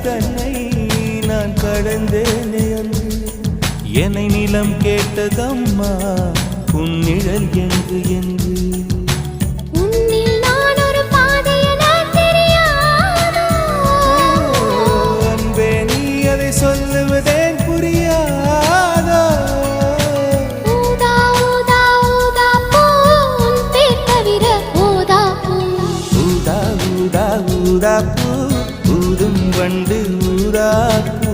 தன்னை நான் கடந்தேனே அன்று என்னை நிலம் கேட்டதம்மா உன்னிழல் என்று என்று அன்பே நீ அதை சொல்லுவதேன் புரியாதோ ஊதா ஊதா பூ ஊதும் வண்டு ஊதா பூ